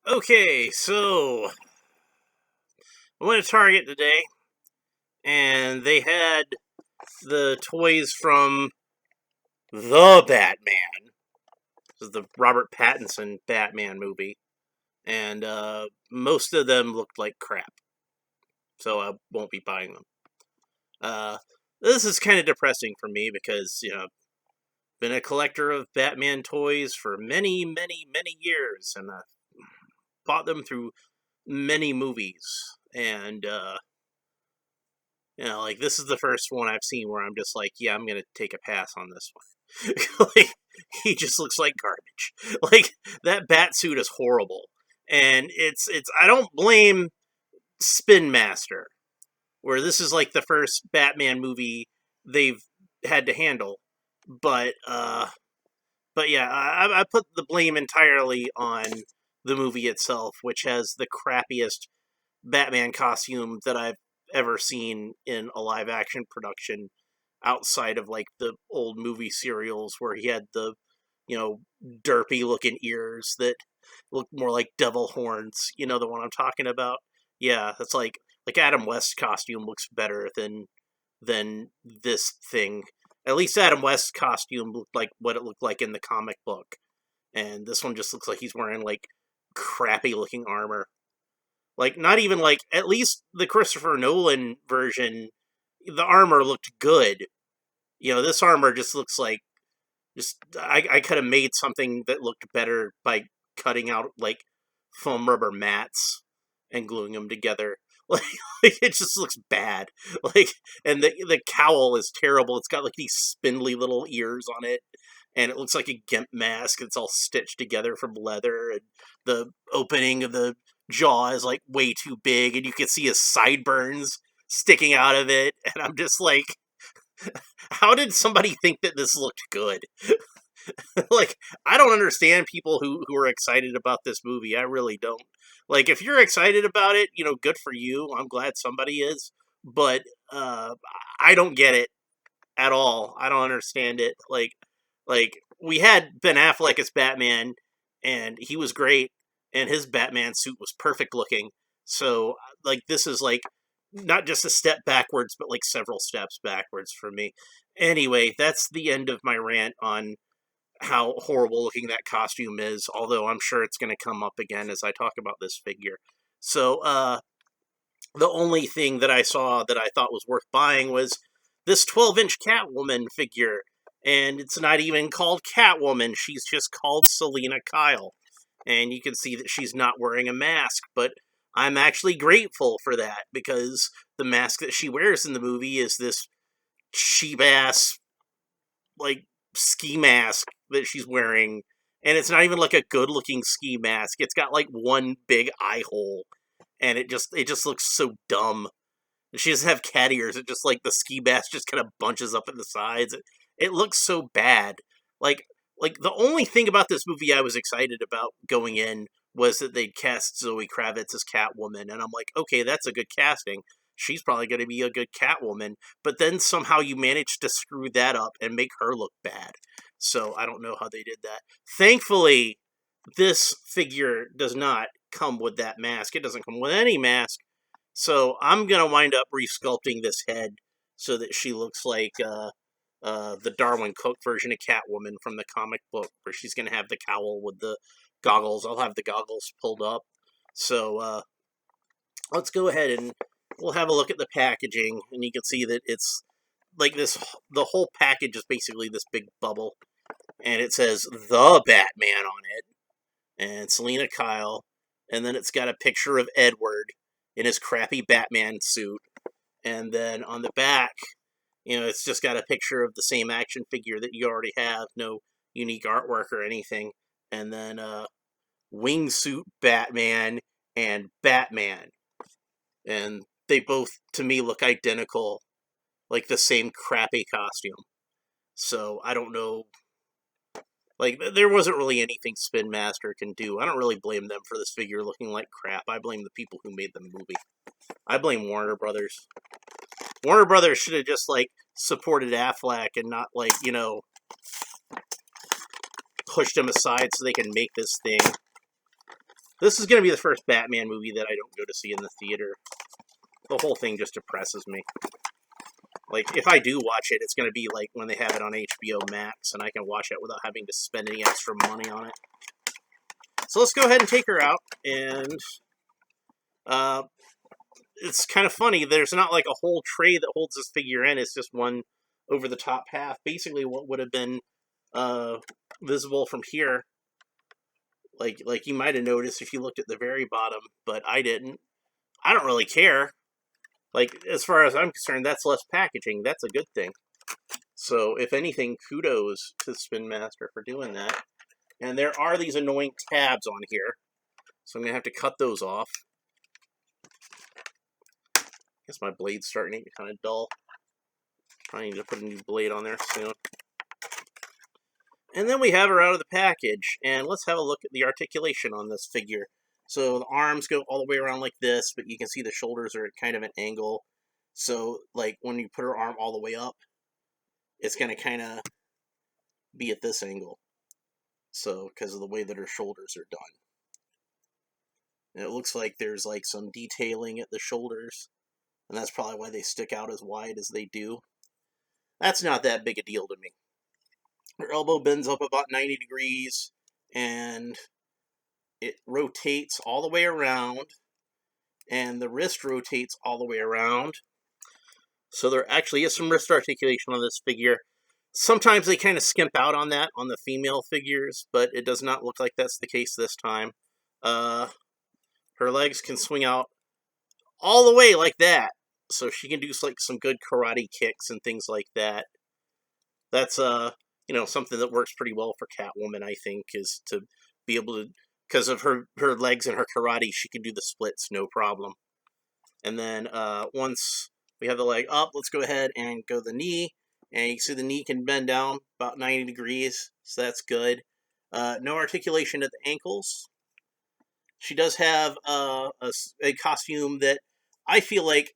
Okay, so I went to Target today, and they had the toys from the Batman. This is the Robert Pattinson Batman movie, and most of them looked like crap, so I won't be buying them. Uh, this is kind of depressing for me because been a collector of Batman toys for many, many, many years, and I bought them through many movies, and like this is the first one I've seen where I'm just like, yeah, I'm gonna take a pass on this one. Like, he just looks like garbage. Like that bat suit is horrible, and it's. I don't blame Spin Master, where this is like the first Batman movie they've had to handle, but yeah, I put the blame entirely on the movie itself, which has the crappiest Batman costume that I've ever seen in a live action production outside of like the old movie serials where he had the derpy looking ears that look more like devil horns. You know the one I'm talking about? Yeah, that's like Adam West's costume looks better than this thing. At least Adam West's costume looked like what it looked like in the comic book, and this one just looks like he's wearing like crappy looking armor. Like, not even like, at least the Christopher Nolan version, the armor looked good. This armor just looks like, I could have made something that looked better by cutting out, like, foam rubber mats and gluing them together. Like it just looks bad. Like, and the cowl is terrible. It's got, like, these spindly little ears on it. And it looks like a gimp mask. It's all stitched together from leather. And the opening of the jaw is like way too big, and you can see his sideburns sticking out of it. And I'm just like, how did somebody think that this looked good? Like, I don't understand people who are excited about this movie. I really don't. Like, if you're excited about it, good for you. I'm glad somebody is. But I don't get it at all. I don't understand it. Like we had Ben Affleck as Batman, and he was great, and his Batman suit was perfect looking. So, like, this is like not just a step backwards, but like several steps backwards for me. Anyway, that's the end of my rant on how horrible looking that costume is. Although I'm sure it's going to come up again as I talk about this figure. So, the only thing that I saw that I thought was worth buying was this 12-inch Catwoman figure. And it's not even called Catwoman, she's just called Selina Kyle. And you can see that she's not wearing a mask, but I'm actually grateful for that, because the mask that she wears in the movie is this cheap ass, like, ski mask that she's wearing. And it's not even like a good looking ski mask. It's got like one big eye hole, and it just looks so dumb. She doesn't have cat ears. It just, like, the ski mask just kind of bunches up at the sides. It looks so bad. Like like the only thing about this movie I was excited about going in was that they'd cast Zoe Kravitz as Catwoman, and I'm like, okay, that's a good casting. She's probably going to be a good Catwoman. But then somehow you managed to screw that up and make her look bad. So I don't know how they did that. Thankfully, this figure does not come with that mask. It doesn't come with any mask. So I'm gonna wind up resculpting this head so that she looks like the Darwin Cook version of Catwoman from the comic book, where she's gonna have the cowl with the goggles. I'll have the goggles pulled up. So let's go ahead and we'll have a look at the packaging, and you can see that it's like this. The whole package is basically this big bubble, and it says the Batman on it, and Selina Kyle, and then it's got a picture of Edward in his crappy Batman suit. And then on the back, it's just got a picture of the same action figure that you already have, no unique artwork or anything. And then Wingsuit Batman and Batman. And they both, to me, look identical, like the same crappy costume. So I don't know. Like, there wasn't really anything Spin Master can do. I don't really blame them for this figure looking like crap. I blame the people who made the movie. I blame Warner Brothers. Warner Brothers should have just, like, supported Affleck and not, like, pushed him aside so they can make this thing. This is going to be the first Batman movie that I don't go to see in the theater. The whole thing just depresses me. Like, if I do watch it, it's going to be like when they have it on HBO Max, and I can watch it without having to spend any extra money on it. So let's go ahead and take her out, and it's kind of funny. There's not like a whole tray that holds this figure in. It's just one over the top half. Basically, what would have been visible from here, like you might have noticed if you looked at the very bottom, but I didn't. I don't really care. Like, as far as I'm concerned, that's less packaging. That's a good thing. So, if anything, kudos to Spin Master for doing that. And there are these annoying tabs on here, so I'm going to have to cut those off. I guess my blade's starting to get kind of dull. I need to put a new blade on there soon. And then we have her out of the package, and let's have a look at the articulation on this figure. So the arms go all the way around like this, but you can see the shoulders are at kind of an angle. So, like, when you put her arm all the way up, it's going to kind of be at this angle. So, because of the way that her shoulders are done. And it looks like there's, like, some detailing at the shoulders. And that's probably why they stick out as wide as they do. That's not that big a deal to me. Her elbow bends up about 90 degrees, and it rotates all the way around, and the wrist rotates all the way around. So there actually is some wrist articulation on this figure. Sometimes they kind of skimp out on that on the female figures, but it does not look like that's the case this time. Her legs can swing out all the way like that, so she can do like some good karate kicks and things like that. That's something that works pretty well for Catwoman, I think, is to be able to, because of her legs and her karate, she can do the splits no problem. And then once we have the leg up, let's go ahead and go the knee. And you can see the knee can bend down about 90 degrees, so that's good. No articulation at the ankles. She does have a costume that I feel like,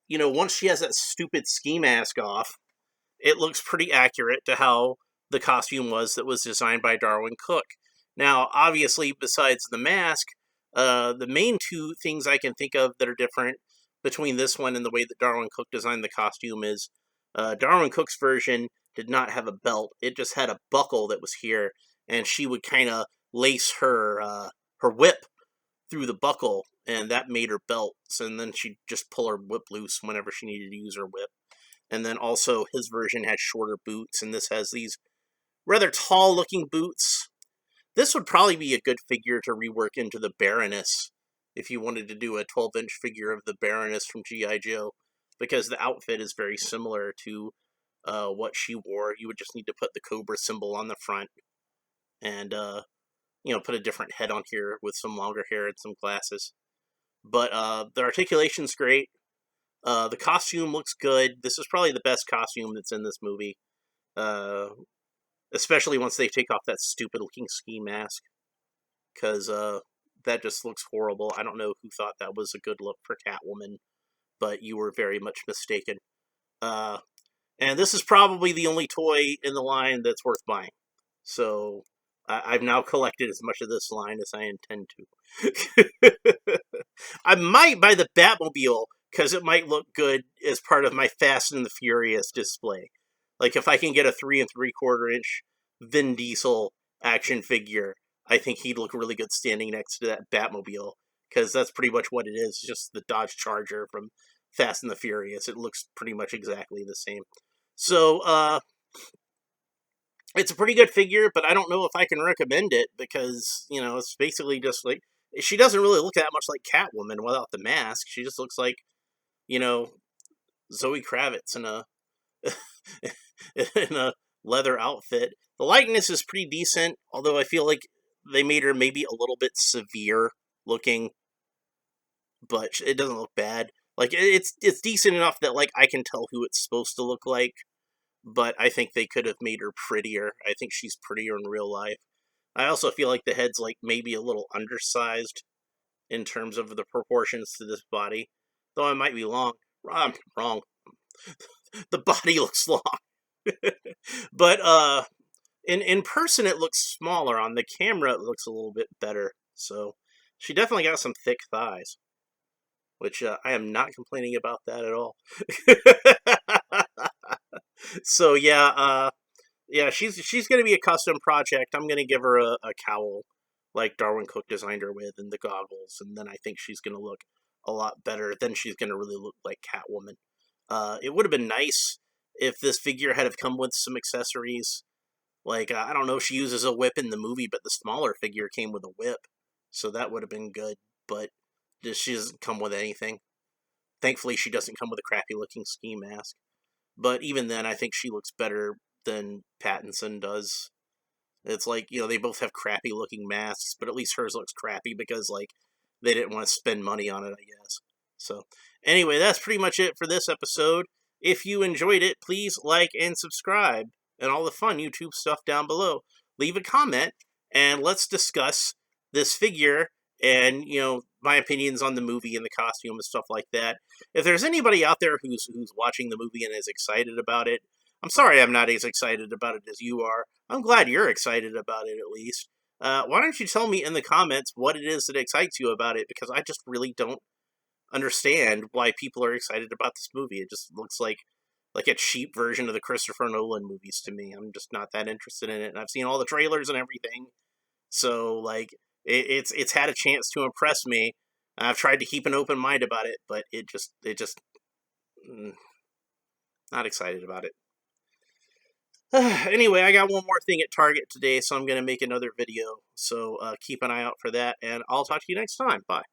once she has that stupid ski mask off, it looks pretty accurate to how the costume was that was designed by Darwin Cook. Now, obviously, besides the mask, the main two things I can think of that are different between this one and the way that Darwin Cook designed the costume is Darwin Cook's version did not have a belt. It just had a buckle that was here, and she would kind of lace her whip through the buckle, and that made her belts, and then she'd just pull her whip loose whenever she needed to use her whip. And then also his version had shorter boots, and this has these rather tall-looking boots. This would probably be a good figure to rework into the Baroness if you wanted to do a 12-inch figure of the Baroness from G.I. Joe, because the outfit is very similar to what she wore. You would just need to put the Cobra symbol on the front and, put a different head on here with some longer hair and some glasses. But the articulation's great. The costume looks good. This is probably the best costume that's in this movie. Especially once they take off that stupid-looking ski mask. Because that just looks horrible. I don't know who thought that was a good look for Catwoman, but you were very much mistaken. And this is probably the only toy in the line that's worth buying. So I've now collected as much of this line as I intend to. I might buy the Batmobile, because it might look good as part of my Fast and the Furious display. Like, if I can get a 3 3/4 inch Vin Diesel action figure, I think he'd look really good standing next to that Batmobile, because that's pretty much what it is, just the Dodge Charger from Fast and the Furious. It looks pretty much exactly the same. So, it's a pretty good figure, but I don't know if I can recommend it, because, it's basically just like, she doesn't really look that much like Catwoman without the mask. She just looks like, Zoe Kravitz in a in a leather outfit. The likeness is pretty decent, although I feel like they made her maybe a little bit severe looking, but it doesn't look bad. Like, it's decent enough that, like, I can tell who it's supposed to look like, but I think they could have made her prettier. I think she's prettier in real life. I also feel like the head's, like, maybe a little undersized in terms of the proportions to this body, though I might be wrong. The body looks long. But in person it looks smaller. On the camera it looks a little bit better. So She definitely got some thick thighs, which I am not complaining about that at all. So yeah, yeah, she's gonna be a custom project. I'm gonna give her a cowl like Darwin Cook designed her with, and the goggles, and then I think she's gonna look a lot better. Then she's gonna really look like Catwoman. It would have been nice if this figure had have come with some accessories. Like I don't know if she uses a whip in the movie, but the smaller figure came with a whip, so that would have been good. But she doesn't come with anything. Thankfully, she doesn't come with a crappy looking ski mask. But even then, I think she looks better than Pattinson does. It's like, they both have crappy looking masks, but at least hers looks crappy because, like, they didn't want to spend money on it, I guess. So, anyway, that's pretty much it for this episode. If you enjoyed it, please like and subscribe and all the fun YouTube stuff down below. Leave a comment and let's discuss this figure and, my opinions on the movie and the costume and stuff like that. If there's anybody out there who's watching the movie and is excited about it, I'm sorry I'm not as excited about it as you are. I'm glad you're excited about it at least. Why don't you tell me in the comments what it is that excites you about it? Because I just really don't understand why people are excited about this movie. It just looks like a cheap version of the Christopher Nolan movies to me. I'm just not that interested in it. And I've seen all the trailers and everything. So, like, it's had a chance to impress me. I've tried to keep an open mind about it, but it just not excited about it. Anyway, I got one more thing at Target today, so I'm going to make another video. So keep an eye out for that, and I'll talk to you next time. Bye.